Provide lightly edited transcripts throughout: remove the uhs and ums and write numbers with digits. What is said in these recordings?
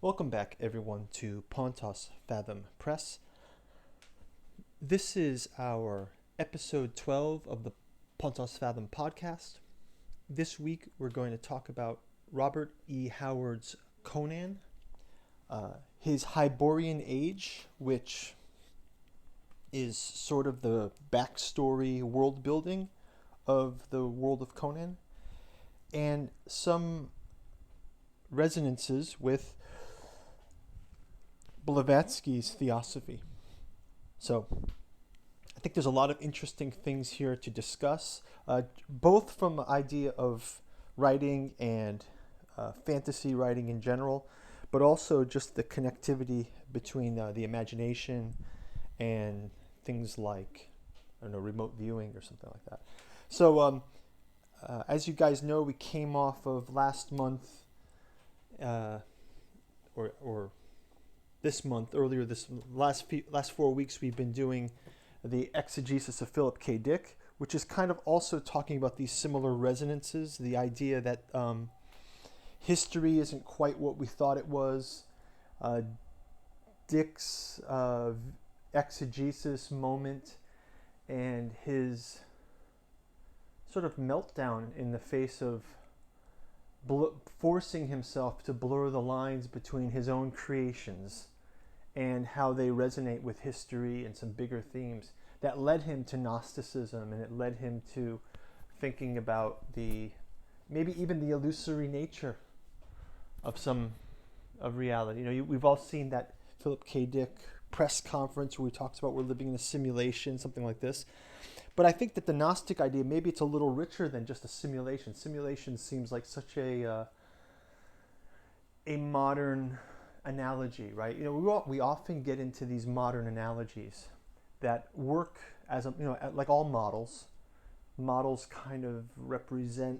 Welcome back, everyone, to Pontos Fathom Press. This is our episode 12 of the Pontos Fathom podcast. This week, we're going to talk about Robert E. Howard's Conan, his Hyborian Age, which is sort of the backstory world building of the world of Conan, and some resonances with Blavatsky's Theosophy. So I think there's a lot of interesting things here to discuss, both from the idea of writing and fantasy writing in general, but also just the connectivity between the imagination and things like, I don't know, remote viewing or something like that. So as you guys know, we came off of last month, or this month, earlier this last 4 weeks, we've been doing the exegesis of Philip K. Dick, which is kind of also talking about these similar resonances, the idea that history isn't quite what we thought it was. Dick's exegesis moment and his sort of meltdown in the face of forcing himself to blur the lines between his own creations and how they resonate with history and some bigger themes that led him to Gnosticism, and it led him to thinking about maybe even the illusory nature of reality. You know, we've all seen that Philip K. Dick press conference where he talks about we're living in a simulation, something like this. But I think that the Gnostic idea, maybe it's a little richer than just a simulation. Simulation seems like such a modern analogy, right? You know, we often get into these modern analogies that work as like all models. Models kind of represent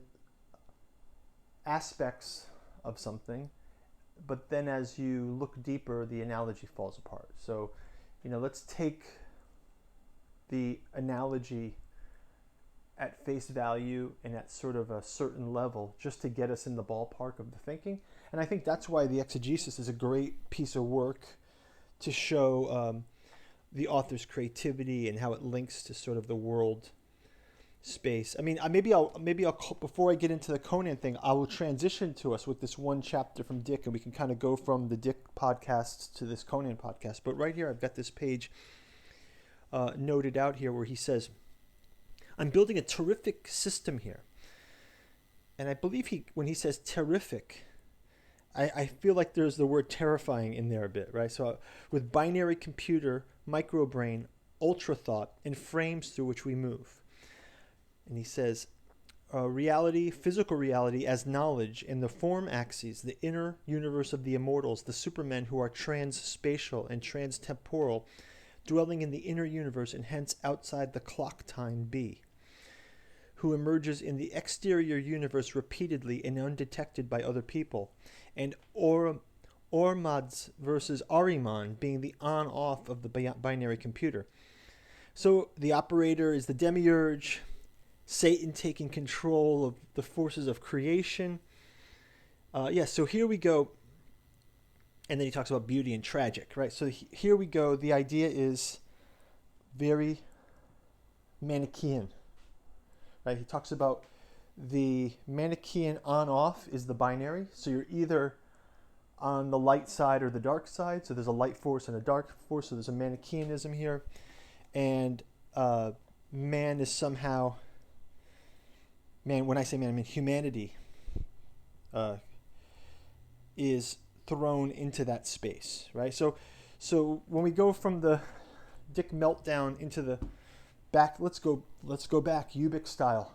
aspects of something, but then as you look deeper, the analogy falls apart. So, let's take the analogy at face value and at sort of a certain level just to get us in the ballpark of the thinking. And I think that's why the exegesis is a great piece of work to show the author's creativity and how it links to sort of the world space. I mean, maybe I'll before I get into the Conan thing, I will transition to us with this one chapter from Dick, and we can kind of go from the Dick podcasts to this Conan podcast. But right here, I've got this page noted out here where he says, I'm building a terrific system here. And I believe when he says terrific, I feel like there's the word terrifying in there a bit, right? So with binary computer, microbrain, ultra thought, and frames through which we move. And he says, reality, physical reality as knowledge in the form axes, the inner universe of the immortals, the supermen who are trans-spatial and trans-temporal, dwelling in the inner universe and hence outside the clock time B, who emerges in the exterior universe repeatedly and undetected by other people, and Ormads versus Ahriman being the on-off of the binary computer. So the operator is the demiurge, Satan taking control of the forces of creation. So here we go. And then he talks about beauty and tragic, right? So here we go. The idea is very Manichaean, right? He talks about the Manichaean on-off is the binary. So you're either on the light side or the dark side. So there's a light force and a dark force. So there's a Manichaeanism here. And man is somehow, when I say man, I mean humanity is thrown into that space, right? So when we go from the Dick meltdown into the back, let's go back Ubik style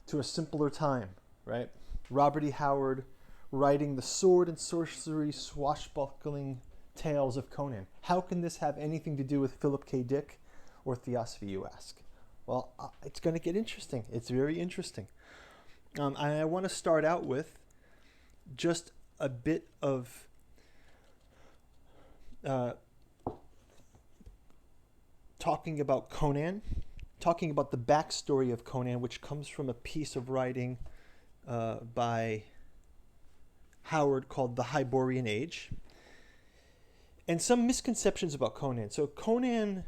to a simpler time, right? Robert E. Howard writing the sword and sorcery swashbuckling tales of Conan. How can this have anything to do with Philip K. Dick or Theosophy, you ask? Well, it's going to get interesting. It's very interesting. I want to start out with just a bit of talking about Conan, talking about the backstory of Conan, which comes from a piece of writing by Howard called The Hyborian Age. and some misconceptions about Conan. So Conan,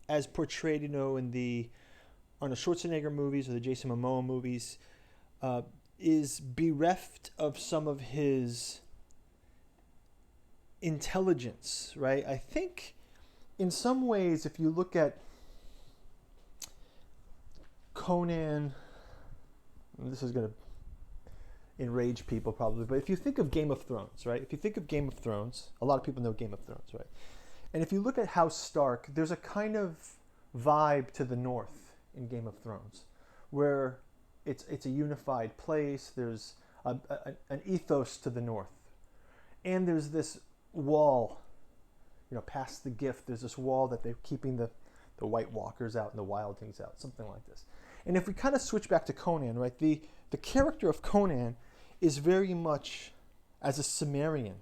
as portrayed, in the Arnold Schwarzenegger movies or the Jason Momoa movies, is bereft of some of his intelligence, right? I think in some ways, if you look at Conan, this is going to enrage people probably, but if you think of Game of Thrones, right? If you think of Game of Thrones, a lot of people know Game of Thrones, right? And if you look at House Stark, there's a kind of vibe to the north in Game of Thrones, where it's a unified place. There's an ethos to the north, and there's this wall, past the gift. There's this wall that they're keeping the White Walkers out and the wildlings out, something like this. And if we kind of switch back to Conan, right, the character of Conan is very much as a Cimmerian,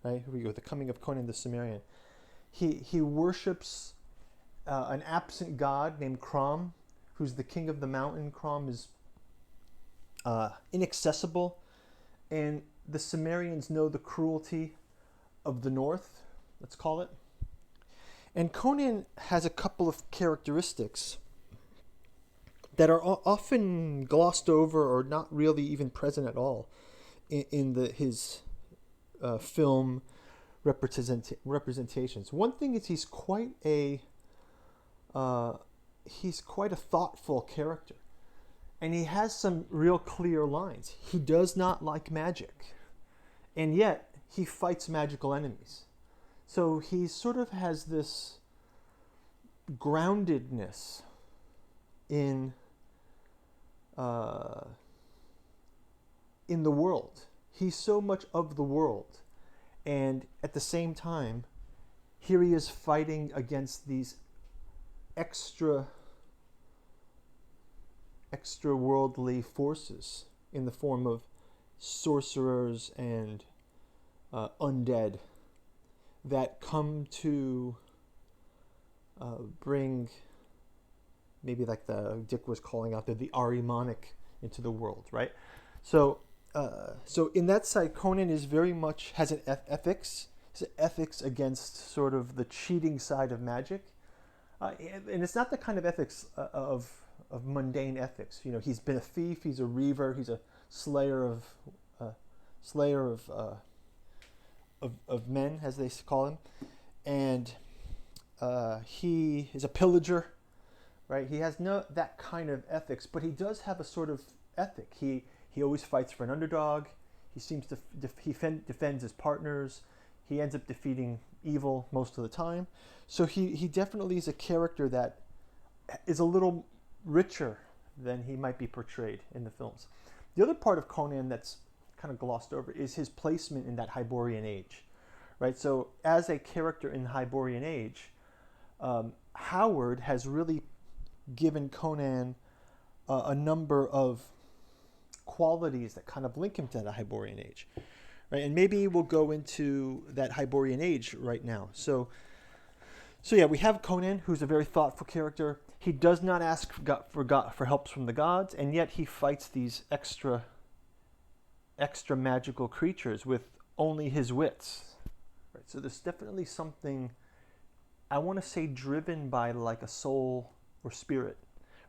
right? Here we go, the coming of Conan the Cimmerian. He worships an absent god named Crom, who's the king of the mountain. Crom is inaccessible, and the Cimmerians know the cruelty of the north, let's call it. And Conan has a couple of characteristics that are often glossed over or not really even present at all in his film representations. One thing is he's quite a thoughtful character, and he has some real clear lines. He does not like magic, and yet he fights magical enemies. So he sort of has this groundedness in the world. He's so much of the world, and at the same time, here he is fighting against these extra worldly forces in the form of sorcerers and undead that come to bring, maybe like the Dick was calling out there, the Ahrimanic into the world, right? So in that side, Conan is very much has an ethics. It's an ethics against sort of the cheating side of magic, and it's not the kind of ethics of mundane ethics. He's been a thief. He's a reaver. He's a slayer of men, as they call him, and he is a pillager, right? He has no that kind of ethics, but he does have a sort of ethic. He always fights for an underdog. He seems to defends his partners. He ends up defeating evil most of the time. So he definitely is a character that is a little richer than he might be portrayed in the films. The other part of Conan that's kind of glossed over is his placement in that Hyborian Age, right? So as a character in the Hyborian Age, Howard has really given Conan a number of qualities that kind of link him to the Hyborian Age, right? And maybe we'll go into that Hyborian Age right now. So yeah, we have Conan, who's a very thoughtful character. He does not ask for help from the gods, and yet he fights these extra magical creatures with only his wits. Right? So there's definitely something, I want to say, driven by like a soul or spirit.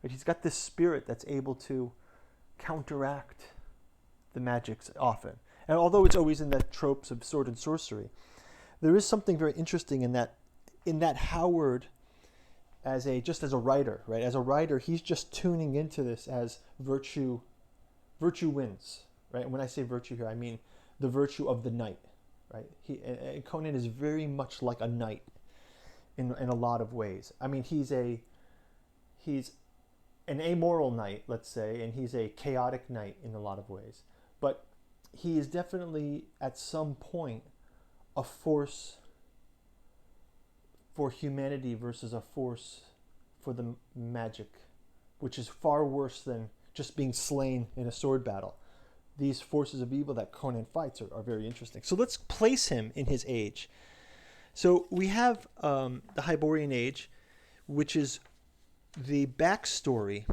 Right? He's got this spirit that's able to counteract the magics often. And although it's always in the tropes of sword and sorcery, there is something very interesting in that Howard, as a writer, right? As a writer, he's just tuning into this as virtue wins, right? And when I say virtue here, I mean the virtue of the knight, right? And Conan is very much like a knight in a lot of ways. I mean, he's an amoral knight, let's say, and he's a chaotic knight in a lot of ways. But he is definitely, at some point, a force for humanity versus a force for the magic, which is far worse than just being slain in a sword battle. These forces of evil that Conan fights are very interesting. So let's place him in his age. So we have the Hyborian Age, which is the backstory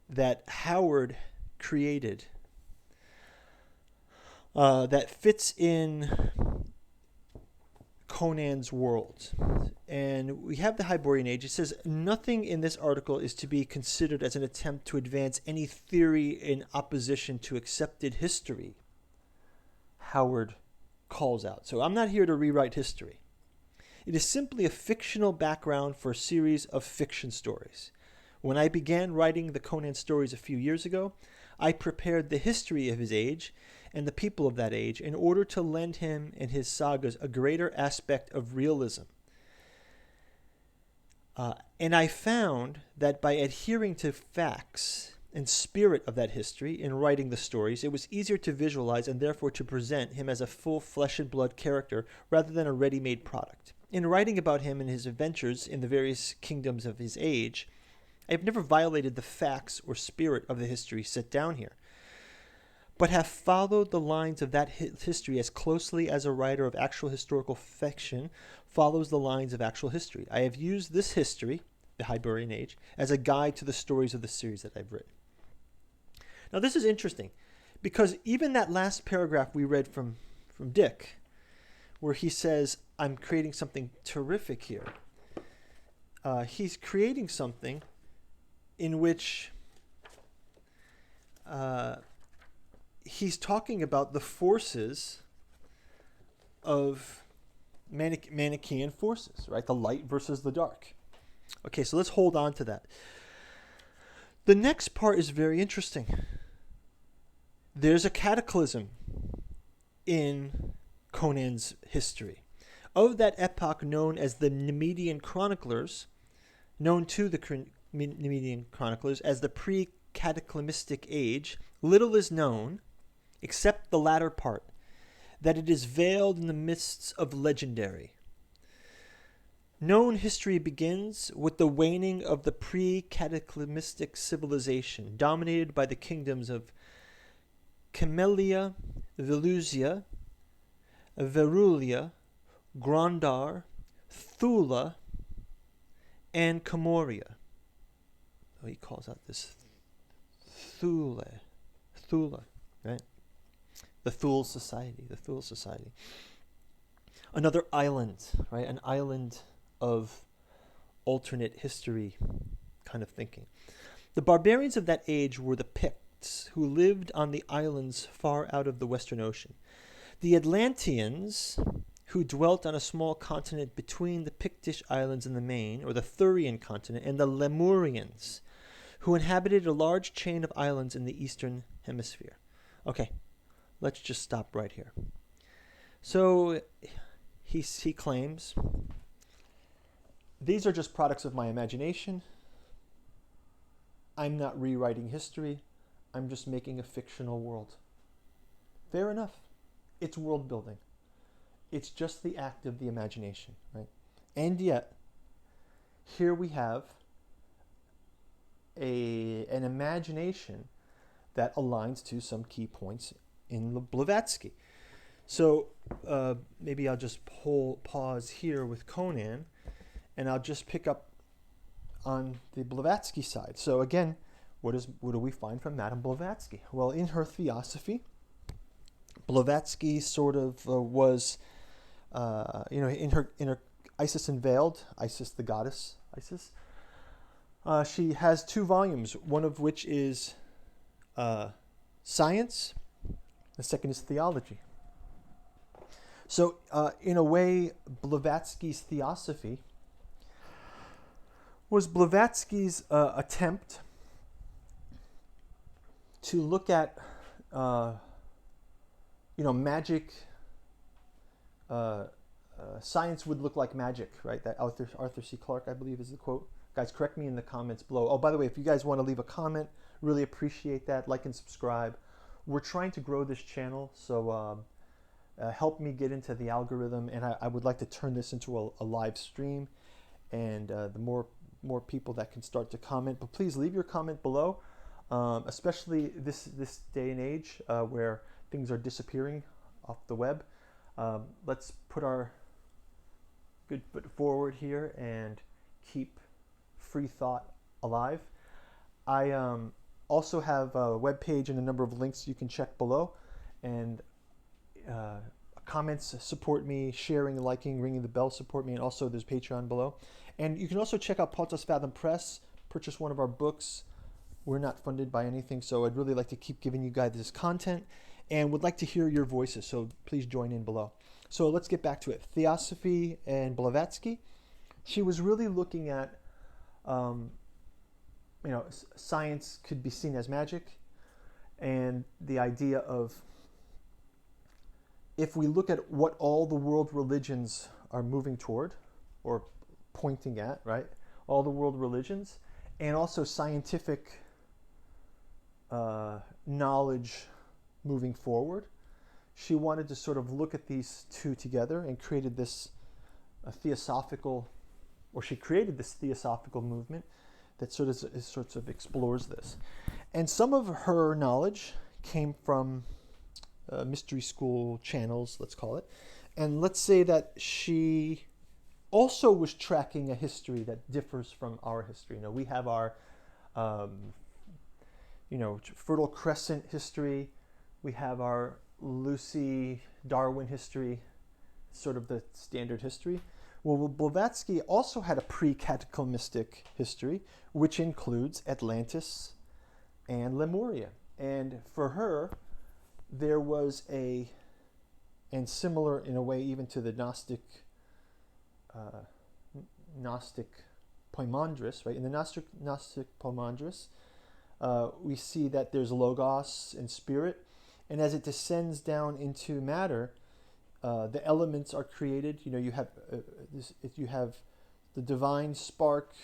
that Howard created that fits in Conan's world. And we have the Hyborian Age. It says, nothing in this article is to be considered as an attempt to advance any theory in opposition to accepted history, Howard calls out. So I'm not here to rewrite history. It is simply a fictional background for a series of fiction stories. When I began writing the Conan stories a few years ago, I prepared the history of his age and the people of that age in order to lend him and his sagas a greater aspect of realism. And I found that by adhering to facts and spirit of that history in writing the stories, it was easier to visualize and therefore to present him as a full flesh and blood character rather than a ready-made product. In writing about him and his adventures in the various kingdoms of his age, I have never violated the facts or spirit of the history set down here, but have followed the lines of that history as closely as a writer of actual historical fiction follows the lines of actual history. I have used this history, the Hyborian Age, as a guide to the stories of the series that I've written. Now this is interesting, because even that last paragraph we read from Dick, where he says, I'm creating something terrific here. He's creating something in which he's talking about the forces of Manichaean forces, right? The light versus the dark. Okay, so let's hold on to that. The next part is very interesting. There's a cataclysm in Conan's history. Of that epoch known as the Nemedian chroniclers, known to the Nemedian chroniclers as the pre-cataclysmic age, little is known, except the latter part, that it is veiled in the mists of legendary. Known history begins with the waning of the pre-cataclysmic civilization, dominated by the kingdoms of Camelia, Velusia, Verulia, Grandar, Thula, and Comoria. Oh, he calls out this Thula, right? The Thule Society. Another island, right? An island of alternate history kind of thinking. The barbarians of that age were the Picts, who lived on the islands far out of the Western Ocean. The Atlanteans, who dwelt on a small continent between the Pictish islands in the main, or the Thurian continent, and the Lemurians, who inhabited a large chain of islands in the eastern hemisphere. Okay, let's just stop right here. So he claims, these are just products of my imagination. I'm not rewriting history. I'm just making a fictional world. Fair enough. It's world building. It's just the act of the imagination, right? And yet, here we have an imagination that aligns to some key points in the Blavatsky. So maybe I'll just pause here with Conan, and I'll just pick up on the Blavatsky side. So again, what do we find from Madame Blavatsky? Well, in her Theosophy, Blavatsky sort of was, in her Isis Unveiled, Isis the goddess, Isis. She has 2 volumes, one of which is science, the second is theology. So, in a way, Blavatsky's Theosophy was Blavatsky's attempt to look at, magic. Science would look like magic, right? That Arthur C. Clarke, I believe, is the quote. Guys, correct me in the comments below. Oh, by the way, if you guys want to leave a comment, really appreciate that. Like and subscribe. We're trying to grow this channel, so help me get into the algorithm. And I would like to turn this into a live stream. And the more people that can start to comment. But please leave your comment below, especially this day and age where things are disappearing off the web. Let's put our good foot forward here and keep free thought alive. I also have a webpage and a number of links you can check below, and a comments support me, sharing, liking, ringing the bell support me, and also there's Patreon below. And you can also check out Pontos Fathom Press, purchase one of our books. We're not funded by anything, so I'd really like to keep giving you guys this content and would like to hear your voices, so please join in below. So let's get back to it. Theosophy and Blavatsky. She was really looking at, science could be seen as magic, and the idea of, if we look at what all the world religions are moving toward or pointing at, right? All the world religions, and also scientific knowledge moving forward. She wanted to sort of look at these two together and created this she created this theosophical movement that sort of explores this. And some of her knowledge came from mystery school channels, let's call it. And let's say that she also was tracking a history that differs from our history. We have our, Fertile Crescent history. We have our Lucy Darwin history, sort of the standard history. Well, Blavatsky also had a pre-cataclysmic history, which includes Atlantis and Lemuria. And for her, there was and similar in a way even to the Gnostic Poimandres, right? In the Gnostic Poimandres, we see that there's logos and spirit, and as it descends down into matter, the elements are created. You have the divine spark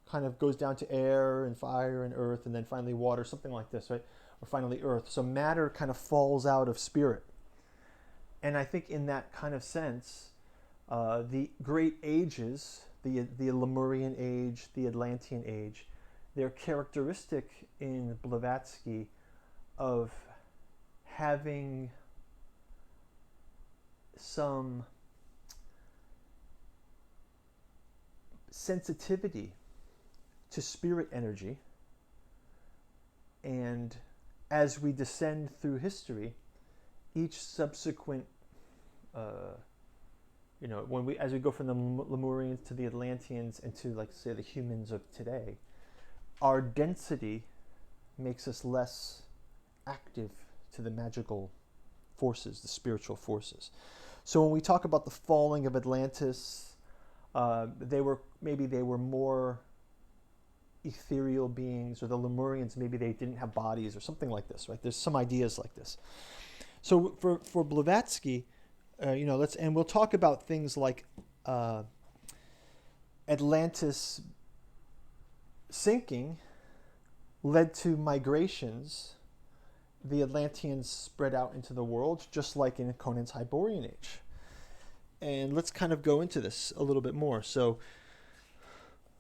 kind of goes down to air and fire and earth, and then finally water, something like this, right? Or finally earth. So matter kind of falls out of spirit. And I think in that kind of sense, the great ages, the Lemurian age, the Atlantean age, they're characteristic in Blavatsky of having some sensitivity to spirit energy. And as we descend through history, each subsequent as we go from the Lemurians to the Atlanteans and to, like, say, the humans of today, our density makes us less active to the magical forces, the spiritual forces. So when we talk about the falling of Atlantis, they were more ethereal beings, or the Lemurians, maybe they didn't have bodies or something like this, right? There's some ideas like this. So for Blavatsky, we'll talk about things like Atlantis sinking led to migrations. The Atlanteans spread out into the world, just like in Conan's Hyborian Age. And let's kind of go into this a little bit more. So,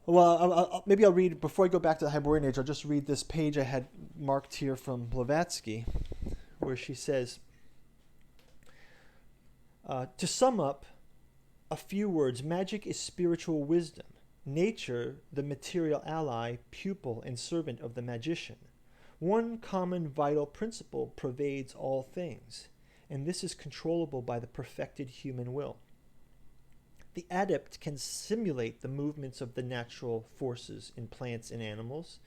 maybe I'll read, before I go back to the Hyborian Age, I'll just read this page I had marked here from Blavatsky, where she says, to sum up, a few words: magic is spiritual wisdom. Nature, the material ally, pupil, and servant of the magician. One common vital principle pervades all things, and this is controllable by the perfected human will. The adept can simulate the movements of the natural forces in plants and animals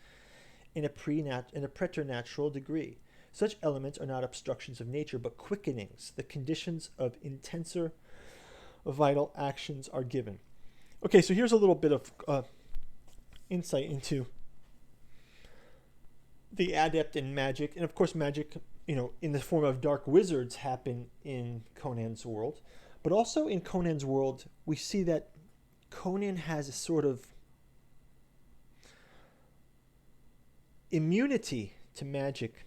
in a preternatural degree. Such elements are not obstructions of nature, but quickenings. The conditions of intenser vital actions are given. Okay, so here's a little bit of insight into the adept in magic. And of course, magic, in the form of dark wizards, happen in Conan's world. But also in Conan's world, we see that Conan has a sort of immunity to magic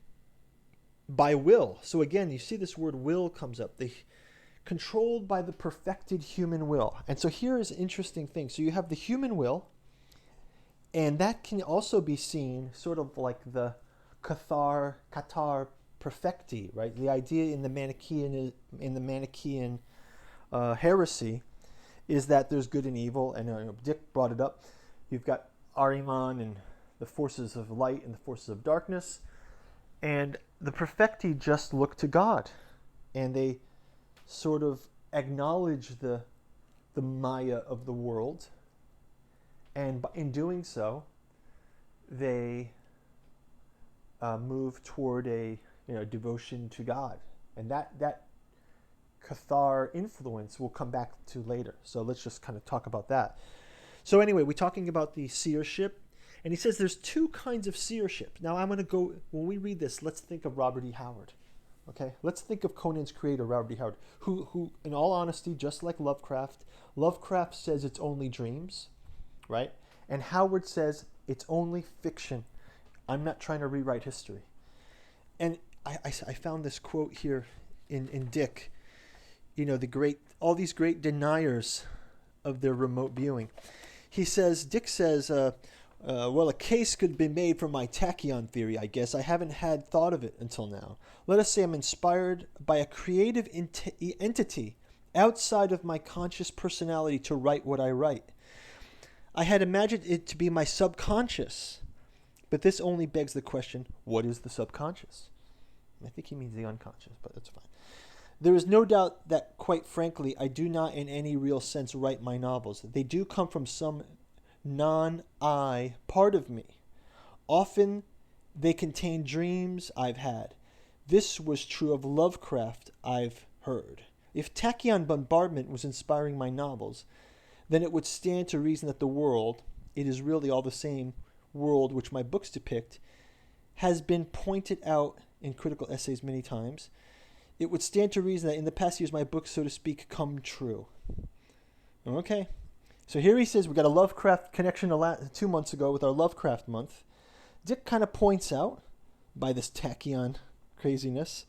by will. So again, you see this word will comes up. Controlled by the perfected human will. And so here is an interesting thing. So you have the human will, and that can also be seen sort of like the katar perfecti, right? The idea in the Manichaean heresy is that there's good and evil, and Dick brought it up. You've got Ahriman and the forces of light and the forces of darkness, and the perfecti just look to God, and they sort of acknowledge the Maya of the world, and in doing so, they move toward a devotion to God, and that Cathar influence we'll come back to later. So let's just kind of talk about that. So anyway, we're talking about the Seership, and he says there's two kinds of Seership. Now I'm going to go, when we read this, let's think of Robert E. Howard. Okay, let's think of Conan's creator, Robert E. Howard, who, in all honesty, just like Lovecraft says it's only dreams, right? And Howard says it's only fiction. I'm not trying to rewrite history. And I found this quote here in Dick. All these great deniers of their remote viewing. Dick says, well, a case could be made for my tachyon theory, I guess. I haven't had thought of it until now. Let us say I'm inspired by a creative entity outside of my conscious personality to write what I write. I had imagined it to be my subconscious, but this only begs the question, what is the subconscious? I think he means the unconscious, but that's fine. There is no doubt that, quite frankly, I do not in any real sense write my novels. They do come from some non-I part of me. Often they contain dreams I've had. This was true of Lovecraft, I've heard. If tachyon bombardment was inspiring my novels, then it would stand to reason that the world, it is really all the same world which my books depict, has been pointed out in critical essays many times. It would stand to reason that in the past years my books, so to speak, come true. Okay. So here he says we got a Lovecraft connection 2 months ago with our Lovecraft month. Dick kind of points out, by this tachyon craziness,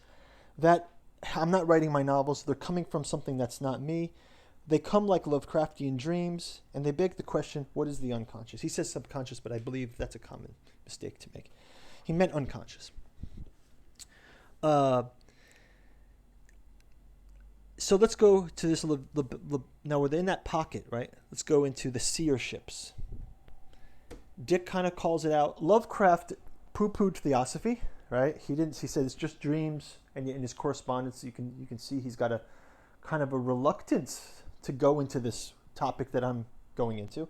that I'm not writing my novels. They're coming from something that's not me. They come like Lovecraftian dreams, and they beg the question, what is the unconscious? He says subconscious, but I believe that's a common mistake to make. He meant unconscious. So let's go to this. Now we're in that pocket, right? Let's go into the Seerships. Dick kind of calls it out. Lovecraft poo-pooed Theosophy, right? He said it's just dreams, and in his correspondence, you can see he's got a kind of a reluctance to go into this topic that I'm going into.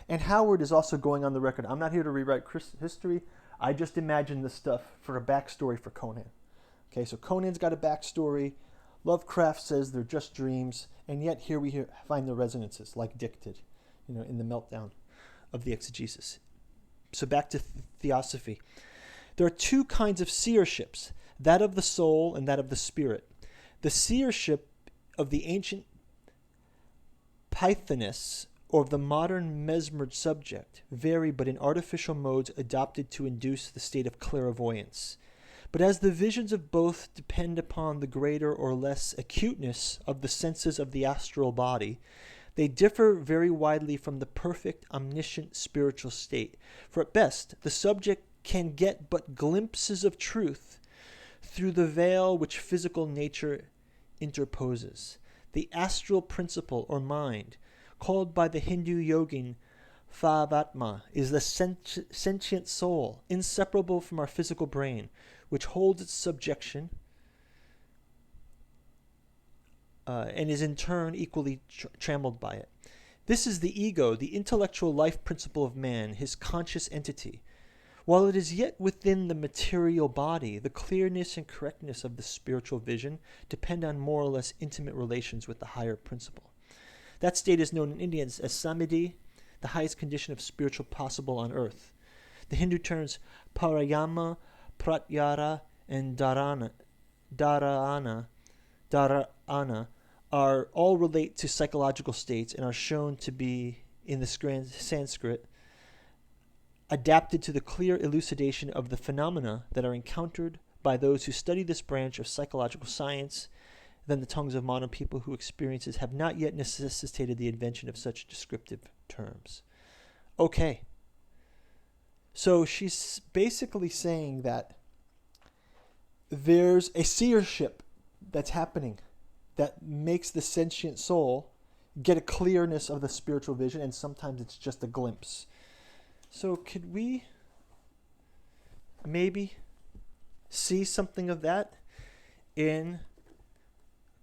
And Howard is also going on the record. I'm not here to rewrite history. I just imagine this stuff for a backstory for Conan. Okay, so Conan's got a backstory. Lovecraft says they're just dreams, and yet here we find the resonances, like Dick did, in the meltdown of the exegesis. So back to Theosophy. There are two kinds of seerships, that of the soul and that of the spirit. The seership of the ancient Pythonists or of the modern mesmered subject vary but in artificial modes adopted to induce the state of clairvoyance. But as the visions of both depend upon the greater or less acuteness of the senses of the astral body, they differ very widely from the perfect, omniscient spiritual state. For at best, the subject can get but glimpses of truth through the veil which physical nature interposes. The astral principle or mind, called by the Hindu yogin Fathatma, is the sentient soul, inseparable from our physical brain, which holds its subjection and is in turn equally trammeled by it. This is the ego, the intellectual life principle of man, his conscious entity. While it is yet within the material body, the clearness and correctness of the spiritual vision depend on more or less intimate relations with the higher principle. That state is known in India as samadhi, the highest condition of spiritual possible on earth. The Hindu terms parayama, pratyara, and dharana are all relate to psychological states and are shown to be, in the Sanskrit, adapted to the clear elucidation of the phenomena that are encountered by those who study this branch of psychological science than the tongues of modern people whose experiences have not yet necessitated the invention of such descriptive terms. Okay. So she's basically saying that there's a seership that's happening that makes the sentient soul get a clearness of the spiritual vision, and sometimes it's just a glimpse. So could we maybe see something of that in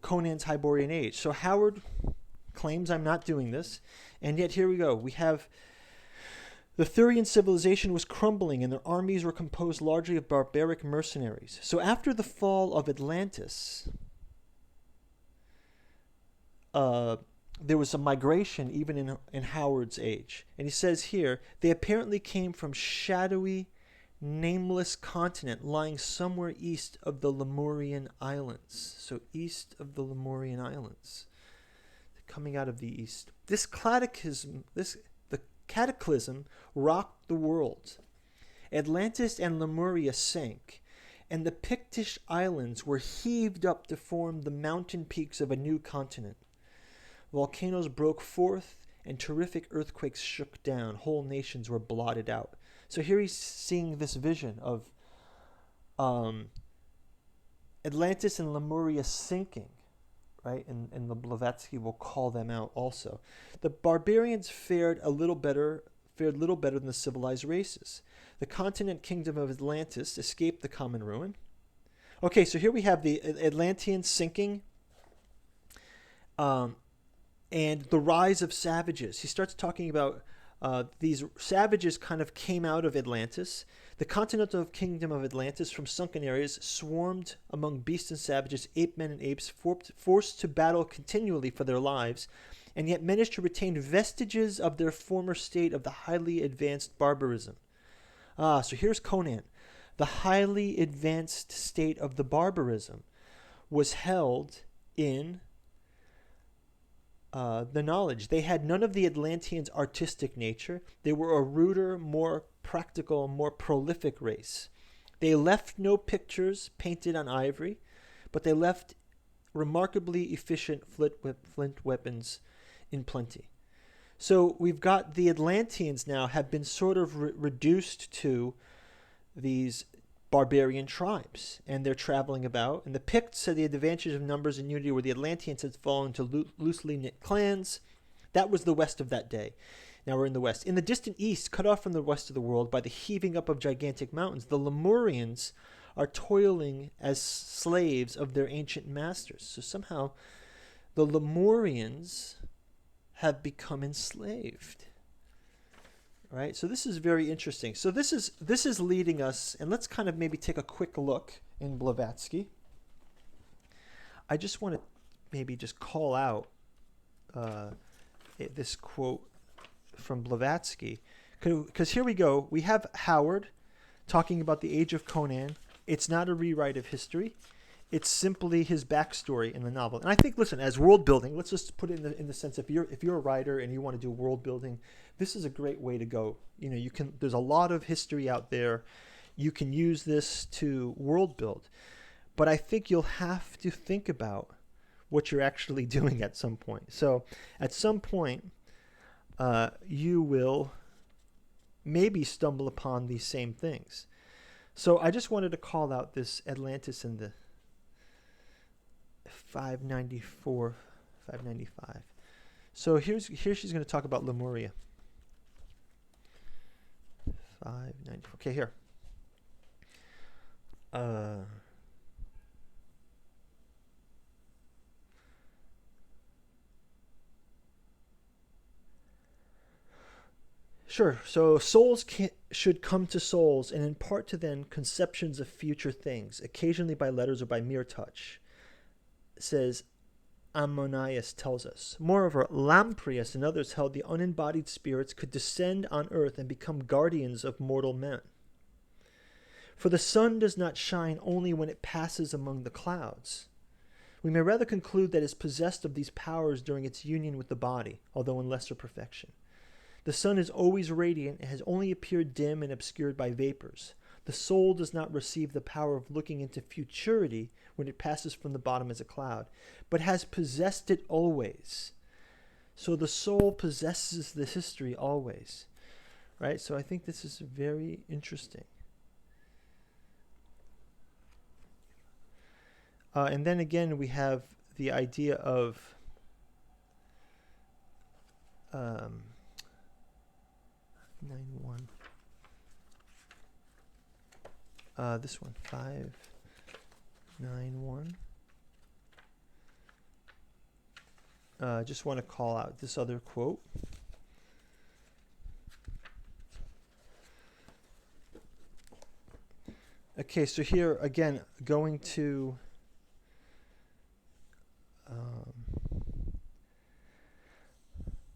Conan's Hyborian Age. So Howard claims I'm not doing this, and yet here we go. We have the Thurian civilization was crumbling, and their armies were composed largely of barbaric mercenaries. So after the fall of Atlantis, there was a migration even in Howard's age. And he says here, they apparently came from shadowy, nameless continent lying somewhere east of the Lemurian Islands. So east of the Lemurian Islands. Coming out of the east. The cataclysm rocked the world. Atlantis and Lemuria sank, and the Pictish islands were heaved up to form the mountain peaks of a new continent. Volcanoes broke forth, and terrific earthquakes shook down. Whole nations were blotted out. So here he's seeing this vision of Atlantis and Lemuria sinking, right? And the Blavatsky will call them out also. The barbarians fared little better than the civilized races. The continent kingdom of Atlantis escaped the common ruin. Okay, so here we have the Atlanteans sinking. And the rise of savages. He starts talking about these savages kind of came out of Atlantis. The continental kingdom of Atlantis from sunken areas swarmed among beasts and savages, ape men and apes, forced to battle continually for their lives, and yet managed to retain vestiges of their former state of the highly advanced barbarism. So here's Conan. The highly advanced state of the barbarism was held in the knowledge. They had none of the Atlanteans' artistic nature. They were a ruder, more practical, more prolific race. They left no pictures painted on ivory, but they left remarkably efficient flint weapons in plenty. So we've got the Atlanteans now have been sort of reduced to these barbarian tribes, and they're traveling about. And the Picts had the advantage of numbers and unity, where the Atlanteans had fallen into loosely knit clans. That was the west of that day. Now we're in the west. In the distant east, cut off from the rest of the world by the heaving up of gigantic mountains, the Lemurians are toiling as slaves of their ancient masters. So somehow the Lemurians have become enslaved. Right, so this is very interesting. So this is leading us, and let's kind of maybe take a quick look in Blavatsky. I just want to maybe just call out this quote from Blavatsky, because here we go. We have Howard talking about the age of Conan. It's not a rewrite of history. It's simply his backstory in the novel. And I think, listen, as world building, let's just put it in the sense, if you're a writer and you want to do world building, this is a great way to go. There's a lot of history out there. You can use this to world build. But I think you'll have to think about what you're actually doing at some point. So at some point, you will maybe stumble upon these same things. So I just wanted to call out this Atlantis in the 594, 595. So here she's going to talk about Lemuria. 590. Okay, here. Sure. So souls should come to souls and impart to them conceptions of future things, occasionally by letters or by mere touch, says Ammonius tells us. Moreover, Lamprius and others held the unembodied spirits could descend on earth and become guardians of mortal men. For the sun does not shine only when it passes among the clouds. We may rather conclude that it is possessed of these powers during its union with the body, although in lesser perfection. The sun is always radiant and has only appeared dim and obscured by vapors. The soul does not receive the power of looking into futurity when it passes from the bottom as a cloud, but has possessed it always. So the soul possesses the history always. Right? So I think this is very interesting. And then again, we have the idea of this one, 591. I just want to call out this other quote. Okay, so here again, going to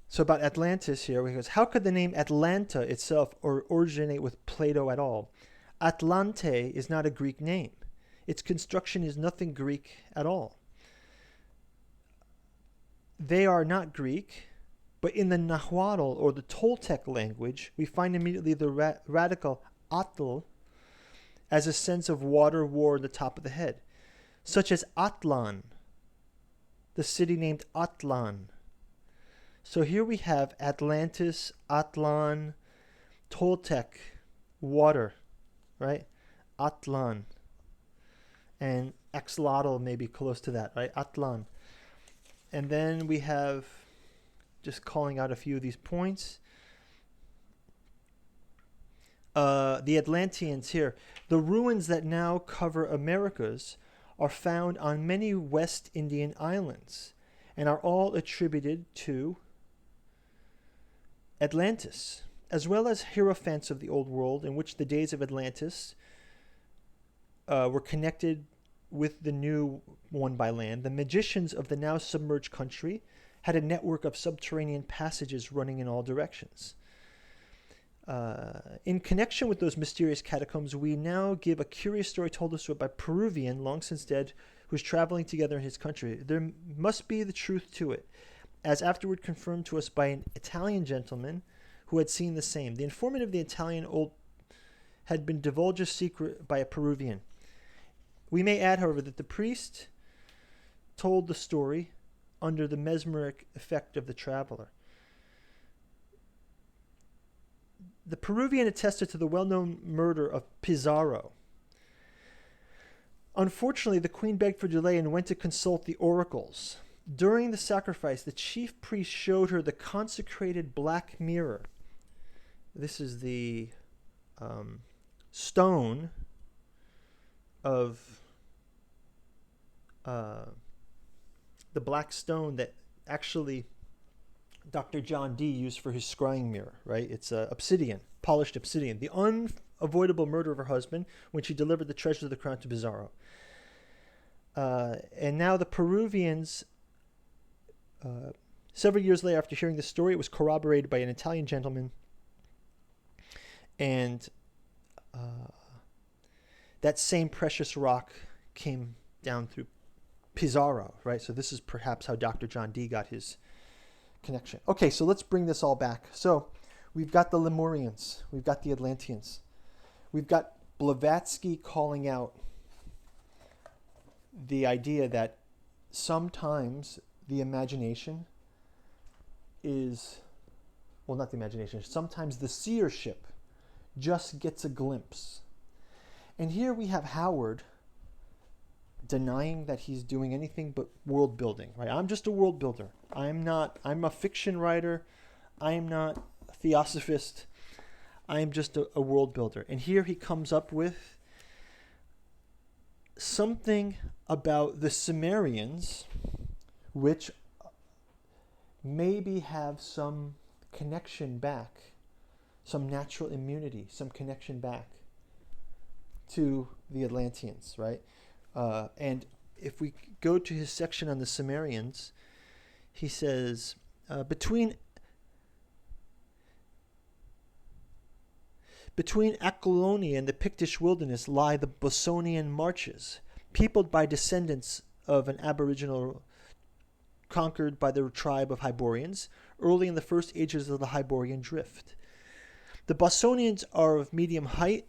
so about Atlantis here, he goes, how could the name Atlanta itself originate with Plato at all? Atlante is not a Greek name. Its construction is nothing Greek at all. They are not Greek, but in the Nahuatl or the Toltec language, we find immediately the radical atl as a sense of water war on the top of the head, such as Atlan, the city named Atlan. So here we have Atlantis, Atlan, Toltec, water, right? Atlan. And Axolotl may be close to that, right? Atlan. And then we have, just calling out a few of these points, the Atlanteans here. The ruins that now cover Americas are found on many West Indian islands and are all attributed to Atlantis, as well as hierophants of the Old World, in which the days of Atlantis were connected with the new one by land. The magicians of the now submerged country had a network of subterranean passages running in all directions. In connection with those mysterious catacombs, we now give a curious story told us by Peruvian, long since dead, who's traveling together in his country. There must be the truth to it, as afterward confirmed to us by an Italian gentleman who had seen the same. The informant of the Italian old had been divulged a secret by a Peruvian. We may add, however, that the priest told the story under the mesmeric effect of the traveler. The Peruvian attested to the well-known murder of Pizarro. Unfortunately, the queen begged for delay and went to consult the oracles. During the sacrifice, the chief priest showed her the consecrated black mirror. This is the stone of the black stone that actually Dr. John Dee used for his scrying mirror, right? It's obsidian, polished obsidian. The unavoidable murder of her husband when she delivered the treasure of the crown to Pizarro. And now the Peruvians, several years later after hearing the story, it was corroborated by an Italian gentleman. And that same precious rock came down through Pizarro, right? So this is perhaps how Dr. John Dee got his connection. Okay, so let's bring this all back. So we've got the Lemurians, we've got the Atlanteans, we've got Blavatsky calling out the idea that sometimes the imagination is, well, not the imagination, sometimes the seership just gets a glimpse. And here we have Howard denying that he's doing anything but world building, right? I'm just a world builder. I'm a fiction writer. I am not a theosophist. I am just a world builder. And here he comes up with something about the Sumerians, which maybe have some connection back, some natural immunity, some connection back to the Atlanteans, right? And if we go to his section on the Sumerians, he says, between Aquilonia and the Pictish wilderness lie the Bosonian marches, peopled by descendants of an aboriginal conquered by the tribe of Hyborians early in the first ages of the Hyborian drift. The Bosonians are of medium height.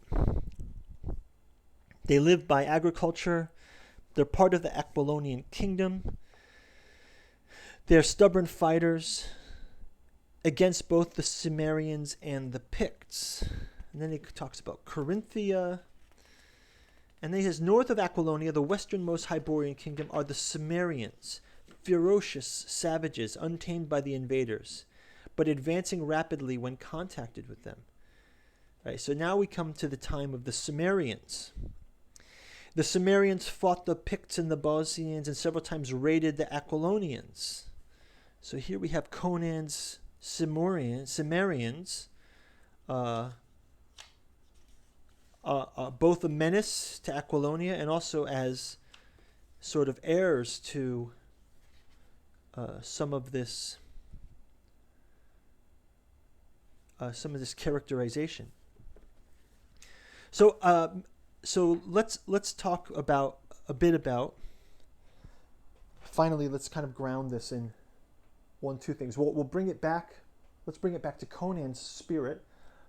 They live by agriculture. They're part of the Aquilonian kingdom. They're stubborn fighters against both the Sumerians and the Picts. And then he talks about Corinthia. And then he says, north of Aquilonia, the westernmost Hyborian kingdom, are the Sumerians, ferocious savages, untamed by the invaders, but advancing rapidly when contacted with them. Right, so now we come to the time of the Sumerians. The Sumerians fought the Picts and the Bosnians and several times raided the Aquilonians. So here we have Conan's Cimmerians, both a menace to Aquilonia and also as sort of heirs to some of this characterization. So let's talk about a bit about. Finally, let's kind of ground this in two things. We'll bring it back. Let's bring it back to Conan's spirit,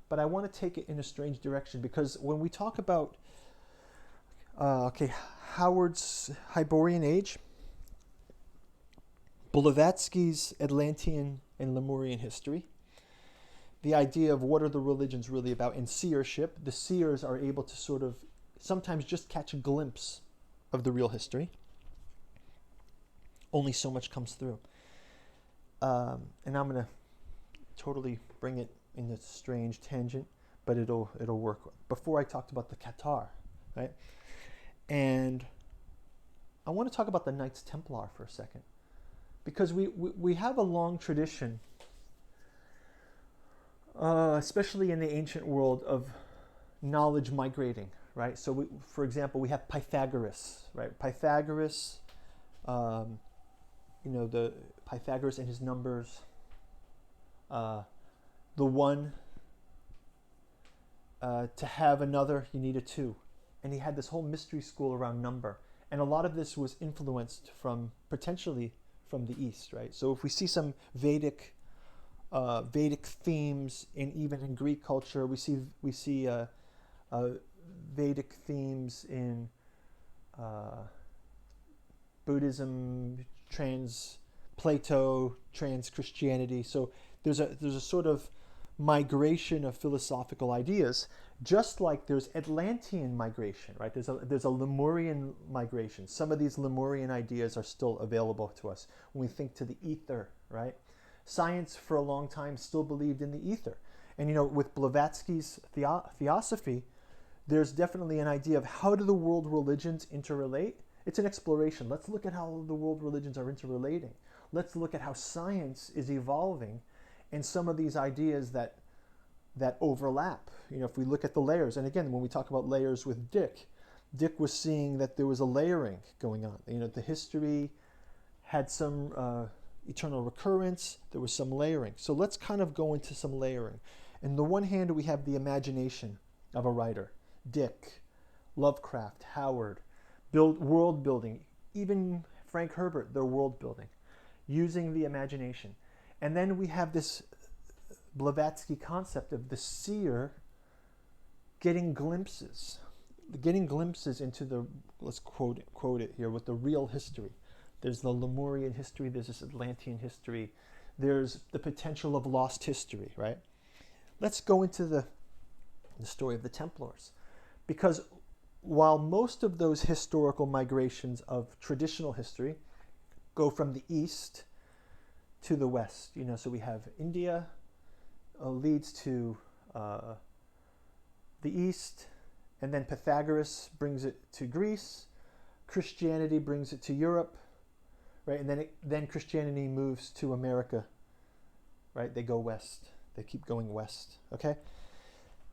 but I want to take it in a strange direction, because when we talk about Howard's Hyborian Age, Blavatsky's Atlantean and Lemurian history, the idea of what are the religions really about, in seership, the seers are able to sort of sometimes just catch a glimpse of the real history. Only so much comes through. And I'm going to totally bring it in a strange tangent, but it'll work. Before I talked about the Qatar, right? And I want to talk about the Knights Templar for a second, because we have a long tradition, especially in the ancient world, of knowledge migrating, right? So, for example, we have Pythagoras, right? Pythagoras, the Pythagoras and his numbers, the one, to have another, you need a two. And he had this whole mystery school around number. And a lot of this was influenced potentially from the East, right? So if we see some Vedic themes even in Greek culture, we see Vedic themes in Buddhism, Plato, trans-Christianity. So there's a sort of migration of philosophical ideas, just like there's Atlantean migration, right? There's a Lemurian migration. Some of these Lemurian ideas are still available to us when we think to the ether, right? Science for a long time still believed in the ether. And with Blavatsky's Theosophy, there's definitely an idea of how do the world religions interrelate. It's an exploration. Let's look at how the world religions are interrelating. Let's look at how science is evolving and some of these ideas that overlap. If we look at the layers, and again, when we talk about layers with Dick was seeing that there was a layering going on. The history had some eternal recurrence. There was some layering. So let's kind of go into some layering. On the one hand, we have the imagination of a writer. Dick, Lovecraft, Howard, world building. Even Frank Herbert, their world building, using the imagination. And then we have this Blavatsky concept of the seer getting glimpses into the, let's quote it here, with the real history. There's the Lemurian history, there's this Atlantean history, there's the potential of lost history, right? Let's go into the story of the Templars. Because while most of those historical migrations of traditional history go from the East to the West, so we have India leads to the East, and then Pythagoras brings it to Greece, Christianity brings it to Europe, right? And then Christianity moves to America, right? They go west. They keep going west, okay?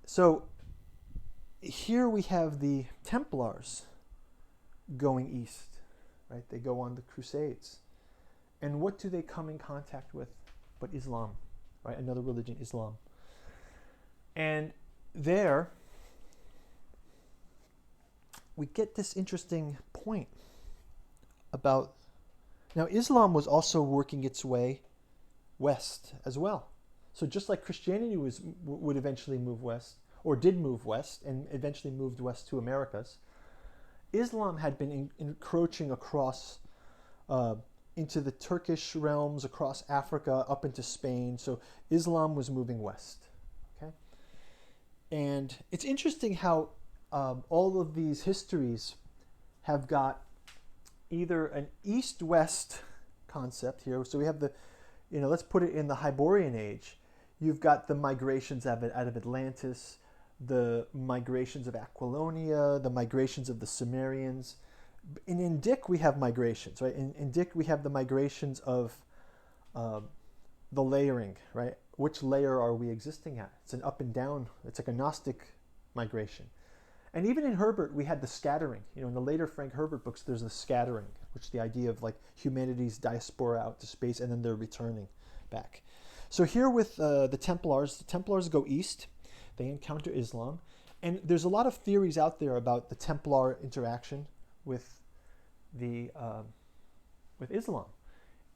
So here we have the Templars going east, right? They go on the Crusades. And what do they come in contact with but Islam, right? Another religion, Islam. And there we get this interesting point about, now Islam was also working its way west as well. So just like Christianity would eventually move west, or did move west, and eventually moved west to Americas, Islam had been encroaching across into the Turkish realms, across Africa, up into Spain. So Islam was moving west. Okay, and it's interesting how all of these histories have got either an east-west concept here. So we have let's put it in the Hyborian Age. You've got the migrations out of Atlantis, the migrations of Aquilonia, the migrations of the Cimmerians. And in Dick, we have migrations, right? In Dick, we have the migrations of the layering, right? Which layer are we existing at? It's an up and down. It's like a Gnostic migration. And even in Herbert, we had the scattering. In the later Frank Herbert books, there's the scattering, which is the idea of like humanity's diaspora out to space, and then they're returning back. So here with the Templars go east. They encounter Islam. And there's a lot of theories out there about the Templar interaction with with Islam.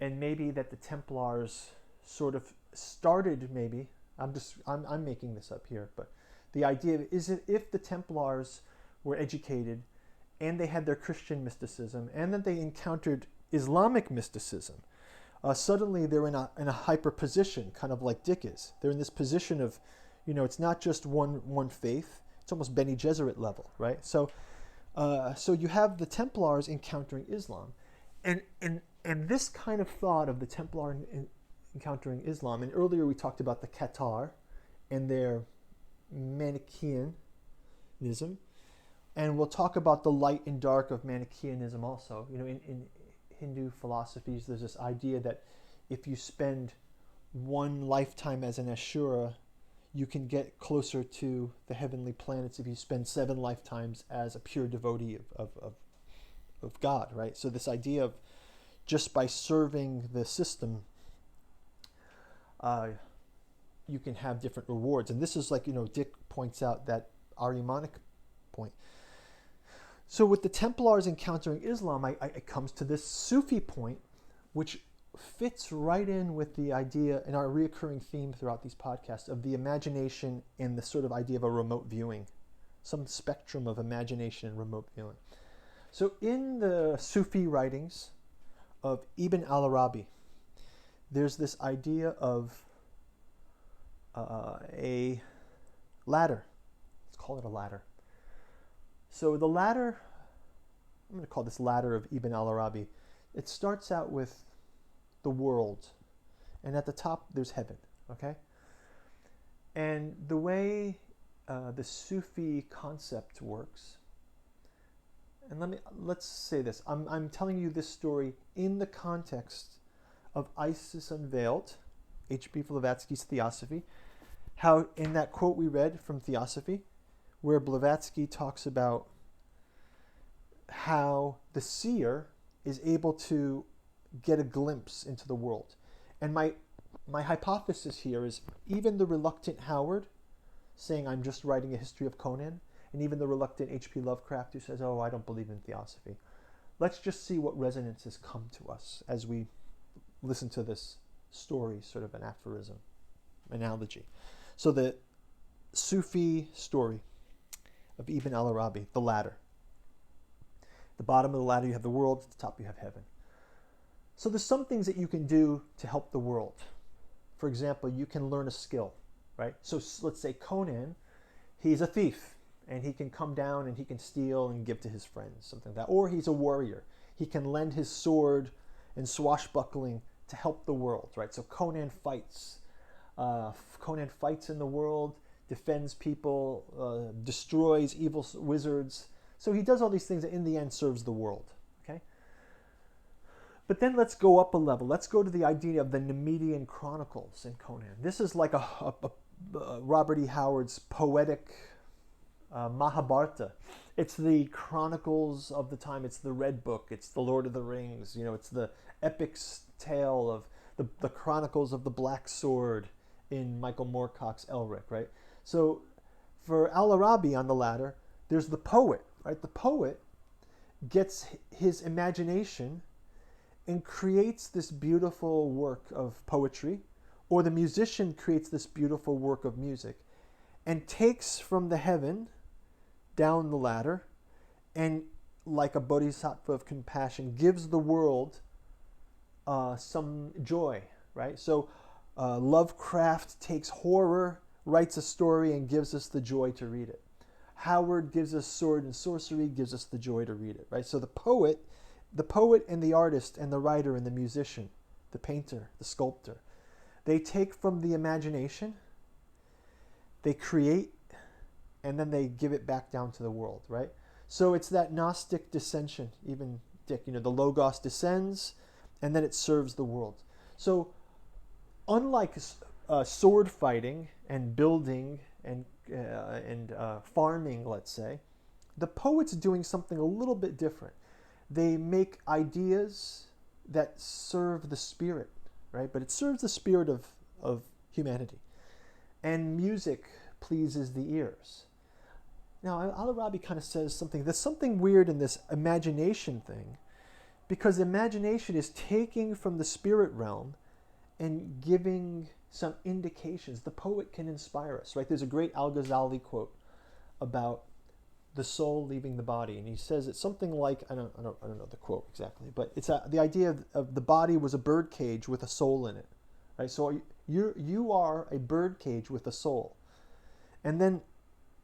And maybe that the Templars sort of started, maybe, I'm making this up here, but the idea is if the Templars were educated and they had their Christian mysticism and then they encountered Islamic mysticism, suddenly they're in a hyper position, kind of like Dick is. They're in this position of, it's not just one faith. It's almost Bene Gesserit level, right? So you have the Templars encountering Islam, and this kind of thought of the Templar encountering Islam. And earlier we talked about the Qatar and their Manichaeanism, and we'll talk about the light and dark of Manichaeanism also. In Hindu philosophies, there's this idea that if you spend one lifetime as an Ashura, you can get closer to the heavenly planets if you spend 7 lifetimes as a pure devotee of God, right? So this idea of just by serving the system, you can have different rewards. And this is like, Dick points out that Aryamanic point. So with the Templars encountering Islam, it comes to this Sufi point, which fits right in with the idea, and our reoccurring theme throughout these podcasts, of the imagination and the sort of idea of a remote viewing, some spectrum of imagination and remote viewing. So in the Sufi writings of Ibn al-Arabi, there's this idea of a ladder. Let's call it a ladder. So the ladder, I'm going to call this ladder of Ibn al-Arabi. It starts out with the world, and at the top there's heaven, okay? And the way the Sufi concept works, and let's say this, I'm telling you this story in the context of Isis Unveiled, H.P. Blavatsky's Theosophy, how in that quote we read from Theosophy, where Blavatsky talks about how the seer is able to get a glimpse into the world. And my hypothesis here is even the reluctant Howard saying I'm just writing a history of Conan, and even the reluctant H.P. Lovecraft who says, I don't believe in Theosophy. Let's just see what resonances come to us as we listen to this story, sort of an aphorism, analogy. So the Sufi story of Ibn al-Arabi, the ladder. The bottom of the ladder you have the world, at the top you have heaven. So there's some things that you can do to help the world. For example, you can learn a skill, right? So let's say Conan, he's a thief, and he can come down and he can steal and give to his friends, something like that. Or he's a warrior. He can lend his sword and swashbuckling to help the world, right? So Conan fights. Conan fights in the world, defends people, destroys evil wizards. So he does all these things that in the end serves the world, okay? But then let's go up a level. Let's go to the idea of the Nemedian Chronicles in Conan. This is like a Robert E. Howard's poetic Mahabharata. It's the chronicles of the time. It's the Red Book. It's the Lord of the Rings. It's the epic tale of the Chronicles of the Black Sword in Michael Moorcock's Elric, right? So for Al-Arabi on the ladder, there's the poet, right? The poet gets his imagination and creates this beautiful work of poetry, or the musician creates this beautiful work of music and takes from the heaven down the ladder and, like a bodhisattva of compassion, gives the world some joy, right? So Lovecraft takes horror, writes a story, and gives us the joy to read it. Howard gives us sword and sorcery, gives us the joy to read it, right? So the poet and the artist and the writer and the musician, the painter, the sculptor, they take from the imagination, they create, and then they give it back down to the world, right? So it's that Gnostic dissension, even Dick, the Logos descends, and then it serves the world. So unlike sword fighting and building and farming, let's say, the poet's doing something a little bit different. They make ideas that serve the spirit, right? But it serves the spirit of humanity. And music pleases the ears. Now, Al-Arabi kind of says something, there's something weird in this imagination thing, because imagination is taking from the spirit realm and giving some indications. The poet can inspire us, right? There's a great Al-Ghazali quote about the soul leaving the body, and he says it's something like, I don't know the quote exactly, but it's the idea of the body was a bird cage with a soul in it, right? So you are a bird cage with a soul, and then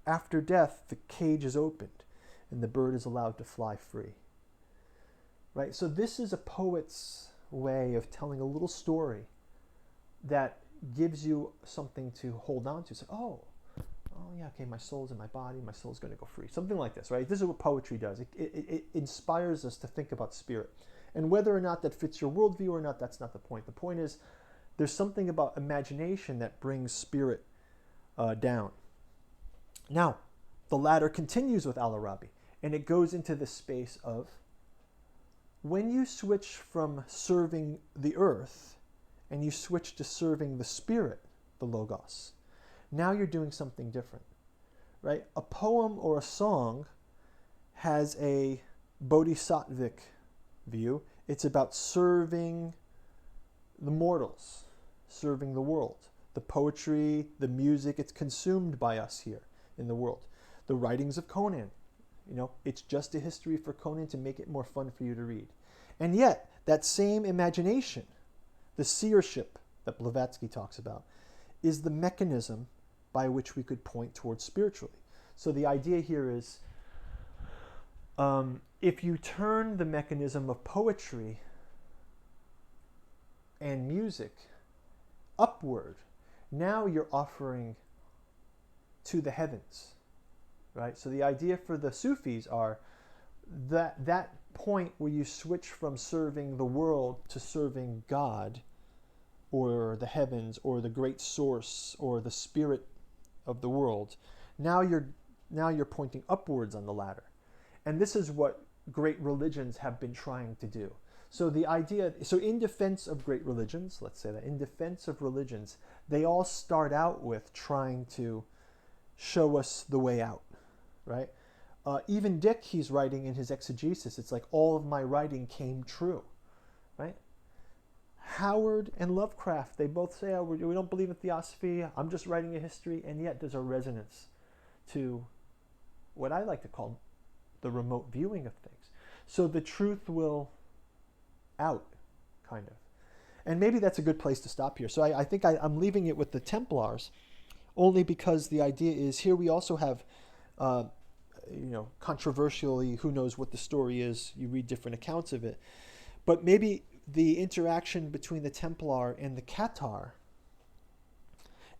after death, the cage is opened, and the bird is allowed to fly free, right? So this is a poet's way of telling a little story that gives you something to hold on to. So, oh yeah, okay, my soul's in my body, my soul's going to go free. Something like this, right? This is what poetry does. It inspires us to think about spirit. And whether or not that fits your worldview or not, that's not the point. The point is, there's something about imagination that brings spirit down. Now, the ladder continues with Al-Arabi, and it goes into the space of, when you switch from serving the earth and you switch to serving the spirit, the Logos, now you're doing something different, right? A poem or a song has a bodhisattvic view. It's about serving the mortals, serving the world. The poetry, the music, it's consumed by us here in the world. The writings of Conan, it's just a history for Conan to make it more fun for you to read. And yet, that same imagination, the seership that Blavatsky talks about, is the mechanism by which we could point towards spiritually. So the idea here is, if you turn the mechanism of poetry and music upward, now you're offering to the heavens, right? So the idea for the Sufis are that point where you switch from serving the world to serving God, or the heavens, or the great source, or the spirit of the world. Now you're pointing upwards on the ladder. And this is what great religions have been trying to do. So the idea, in defense of great religions, let's say that, in defense of religions, they all start out with trying to show us the way out, right? Even Dick, he's writing in his exegesis, it's like, all of my writing came true, right? Howard and Lovecraft, they both say, we don't believe in Theosophy, I'm just writing a history, and yet there's a resonance to what I like to call the remote viewing of things. So the truth will out, kind of. And maybe that's a good place to stop here. So I think I'm leaving it with the Templars, only because the idea is, here we also have, controversially, who knows what the story is, you read different accounts of it, but maybe the interaction between the Templar and the Cathar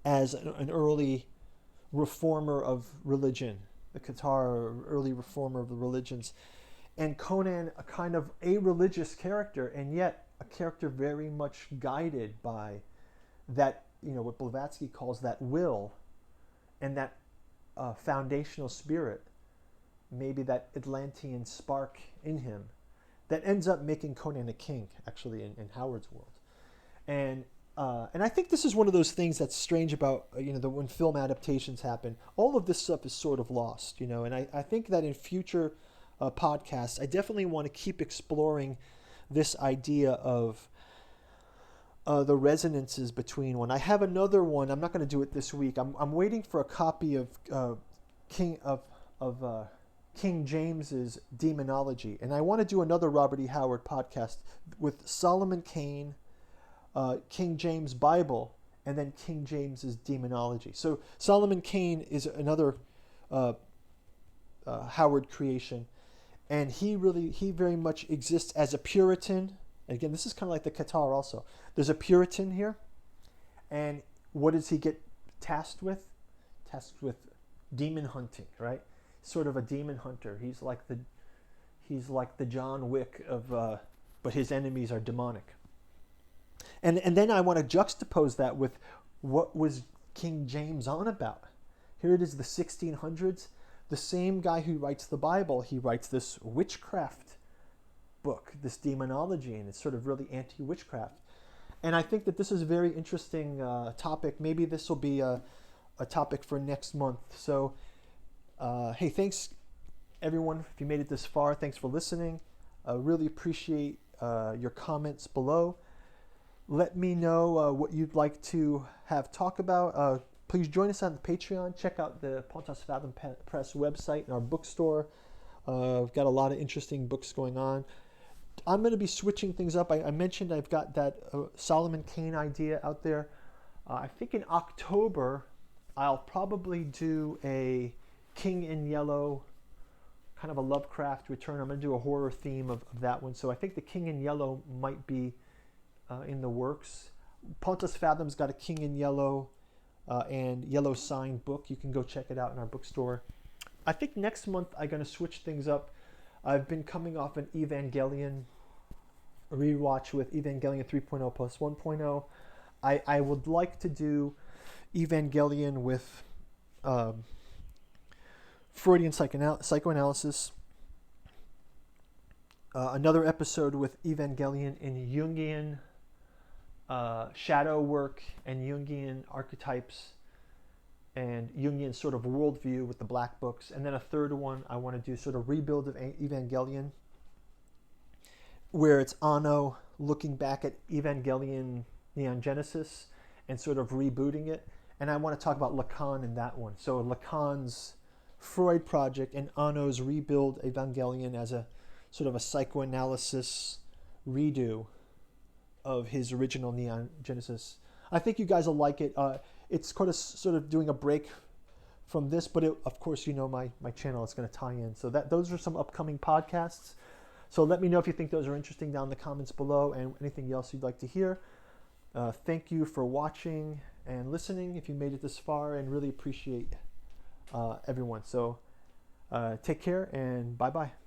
as an early reformer of religion, the Cathar, early reformer of the religions, and Conan, a kind of a religious character, and yet a character very much guided by that, what Blavatsky calls that will, and that foundational spirit, maybe that Atlantean spark in him, that ends up making Conan a king, actually, in Howard's world. And I think this is one of those things that's strange about, when film adaptations happen, all of this stuff is sort of lost, and I think that in future podcasts, I definitely want to keep exploring this idea of the resonances between one. I have another one, I'm not going to do it this week, I'm waiting for a copy of King James's Demonology, and I want to do another Robert E. Howard podcast with Solomon Kane, King James Bible, and then King James's Demonology. So Solomon Kane is another Howard creation, and he very much exists as a Puritan. And again, this is kind of like the Cathar also. There's a Puritan here, and what does he get tasked with? Tasked with demon hunting, right? Sort of a demon hunter. He's like the John Wick of, but his enemies are demonic. And then I want to juxtapose that with what was King James on about. Here it is, the 1600s. The same guy who writes the Bible, he writes this witchcraft book, this demonology, and it's sort of really anti-witchcraft. And I think that this is a very interesting topic. Maybe this will be a topic for next month. So, hey, thanks everyone if you made it this far. Thanks for listening. Really appreciate your comments below. Let me know what you'd like to have talk about. Please join us on the Patreon. Check out the Pontos Fathom Press website and our bookstore. We've got a lot of interesting books going on. I'm going to be switching things up. I mentioned I've got that Solomon Kane idea out there. I think in October, I'll probably do a King in Yellow, kind of a Lovecraft return. I'm going to do a horror theme of that one. So I think the King in Yellow might be in the works. Pontos Fathom's got a King in Yellow and Yellow Sign book. You can go check it out in our bookstore. I think next month I'm going to switch things up. I've been coming off an Evangelion rewatch with Evangelion 3.0 plus 1.0. I would like to do Evangelion with Freudian psychoanalysis. Another episode with Evangelion in Jungian shadow work and Jungian archetypes and Jungian sort of worldview with the black books. And then a third one, I want to do sort of rebuild of Evangelion, where it's Anno looking back at Evangelion Neon Genesis and sort of rebooting it. And I want to talk about Lacan in that one. So Lacan's Freud project and Anno's rebuild Evangelion as a sort of a psychoanalysis redo of his original Neon Genesis. I think you guys will like it. It's kind of sort of doing a break from this, but of course, you know my channel is going to tie in. So those are some upcoming podcasts. So let me know if you think those are interesting down in the comments below and anything else you'd like to hear. Thank you for watching and listening if you made it this far, and really appreciate everyone. So take care and bye-bye.